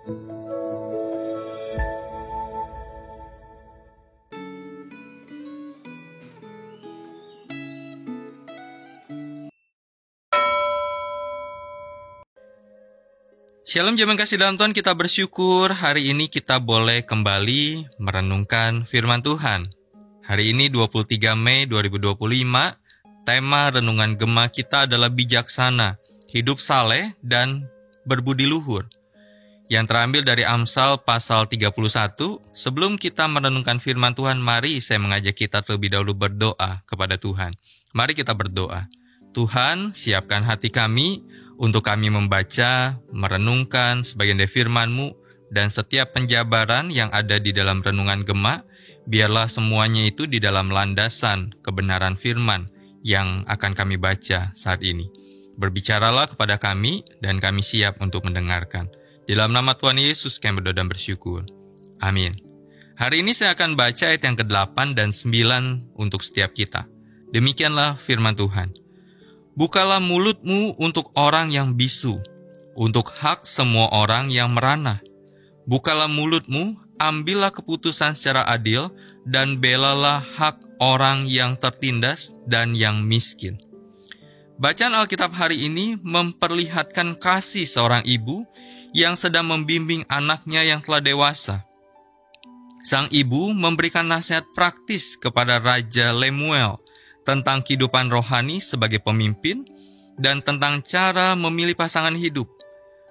Shalom jemaat kasih dalam Tuhan, kita bersyukur hari ini kita boleh kembali merenungkan firman Tuhan. Hari ini 23 Mei 2025, tema renungan Gema kita adalah bijaksana, hidup saleh dan berbudi luhur. Yang terambil dari Amsal pasal 31. Sebelum kita merenungkan firman Tuhan, mari saya mengajak kita terlebih dahulu berdoa kepada Tuhan. Mari kita berdoa. Tuhan, siapkan hati kami untuk kami membaca, merenungkan sebagian dari firman-Mu, dan setiap penjabaran yang ada di dalam renungan Gema, biarlah semuanya itu di dalam landasan kebenaran firman yang akan kami baca saat ini. Berbicaralah kepada kami, dan kami siap untuk mendengarkan. Di dalam nama Tuhan Yesus kami berdoa dan bersyukur. Amin. Hari ini saya akan baca ayat yang ke-8 dan 9 untuk setiap kita. Demikianlah firman Tuhan. Bukalah mulutmu untuk orang yang bisu, untuk hak semua orang yang merana. Bukalah mulutmu, ambillah keputusan secara adil, dan belalah hak orang yang tertindas dan yang miskin. Bacaan Alkitab hari ini memperlihatkan kasih seorang ibu yang sedang membimbing anaknya yang telah dewasa. Sang ibu memberikan nasihat praktis kepada Raja Lemuel tentang kehidupan rohani sebagai pemimpin, dan tentang cara memilih pasangan hidup.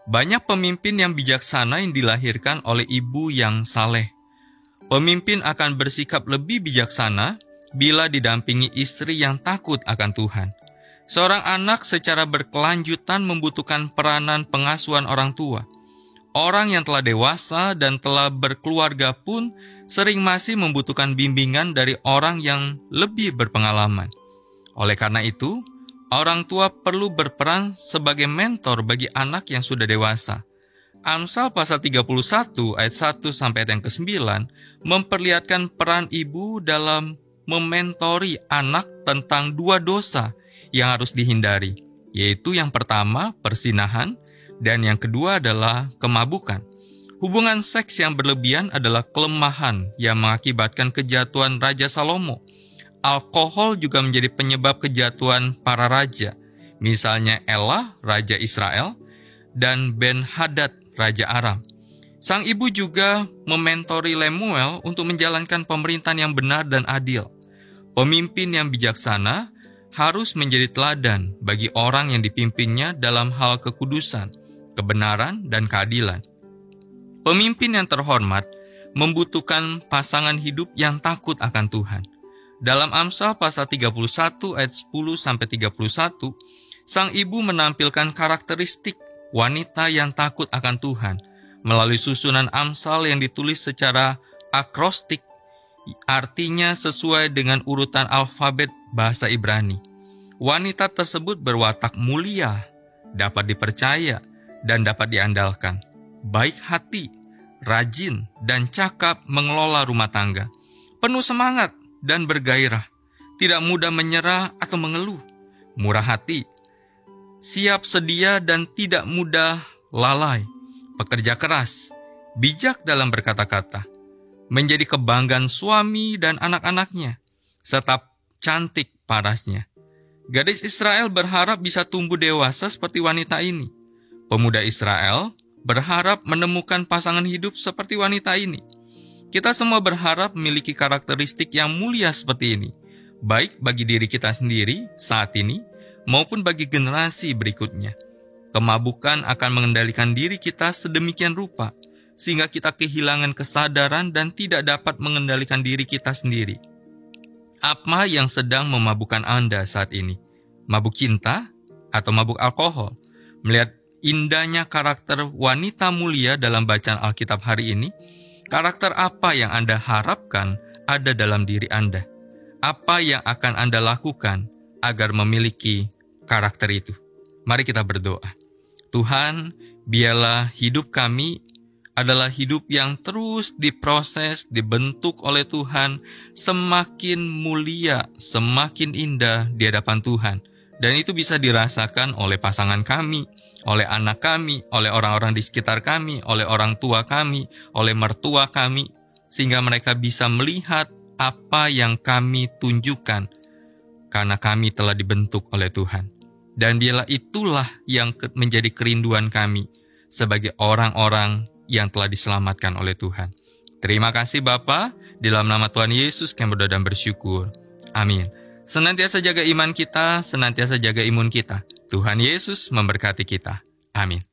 Banyak pemimpin yang bijaksana yang dilahirkan oleh ibu yang saleh. Pemimpin akan bersikap lebih bijaksana bila didampingi istri yang takut akan Tuhan. Seorang anak secara berkelanjutan membutuhkan peranan pengasuhan orang tua. Orang yang telah dewasa dan telah berkeluarga pun sering masih membutuhkan bimbingan dari orang yang lebih berpengalaman. Oleh karena itu, orang tua perlu berperan sebagai mentor bagi anak yang sudah dewasa. Amsal pasal 31 ayat 1 sampai ayat yang ke-9 memperlihatkan peran ibu dalam mementori anak tentang dua dosa yang harus dihindari, yaitu yang pertama persinahan, dan yang kedua adalah kemabukan. Hubungan seks yang berlebihan adalah kelemahan yang mengakibatkan kejatuhan Raja Salomo. Alkohol juga menjadi penyebab kejatuhan para raja, misalnya Elah, Raja Israel, dan Ben-Hadad, Raja Aram. Sang ibu juga mementori Lemuel untuk menjalankan pemerintahan yang benar dan adil. Pemimpin yang bijaksana harus menjadi teladan bagi orang yang dipimpinnya dalam hal kekudusan, kebenaran, dan keadilan. Pemimpin yang terhormat membutuhkan pasangan hidup yang takut akan Tuhan. Dalam Amsal pasal 31 ayat 10-31, sang ibu menampilkan karakteristik wanita yang takut akan Tuhan melalui susunan Amsal yang ditulis secara akrostik, artinya sesuai dengan urutan alfabet bahasa Ibrani. Wanita tersebut berwatak mulia, dapat dipercaya, dan dapat diandalkan. Baik hati, rajin, dan cakap mengelola rumah tangga. Penuh semangat dan bergairah, tidak mudah menyerah atau mengeluh. Murah hati, siap sedia dan tidak mudah lalai. Pekerja keras, bijak dalam berkata-kata. Menjadi kebanggaan suami dan anak-anaknya, serta cantik parasnya. Gadis Israel berharap bisa tumbuh dewasa seperti wanita ini. Pemuda Israel berharap menemukan pasangan hidup seperti wanita ini. Kita semua berharap memiliki karakteristik yang mulia seperti ini, baik bagi diri kita sendiri saat ini, maupun bagi generasi berikutnya. Kemabukan akan mengendalikan diri kita sedemikian rupa, sehingga kita kehilangan kesadaran dan tidak dapat mengendalikan diri kita sendiri. Apa yang sedang memabukkan Anda saat ini? Mabuk cinta atau mabuk alkohol? Melihat indahnya karakter wanita mulia dalam bacaan Alkitab hari ini, karakter apa yang Anda harapkan ada dalam diri Anda? Apa yang akan Anda lakukan agar memiliki karakter itu? Mari kita berdoa. Tuhan, biarlah hidup kami adalah hidup yang terus diproses, dibentuk oleh Tuhan, semakin mulia, semakin indah di hadapan Tuhan, Dan itu bisa dirasakan oleh pasangan kami, oleh anak kami, oleh orang-orang di sekitar kami, oleh orang tua kami, oleh mertua kami, sehingga mereka bisa melihat apa yang kami tunjukkan, karena kami telah dibentuk oleh Tuhan. Dan biarlah itulah yang menjadi kerinduan kami sebagai orang-orang yang telah diselamatkan oleh Tuhan. Terima kasih Bapa, di dalam nama Tuhan Yesus kami berdoa dan bersyukur. Amin. Senantiasa jaga iman kita, senantiasa jaga imun kita. Tuhan Yesus memberkati kita. Amin.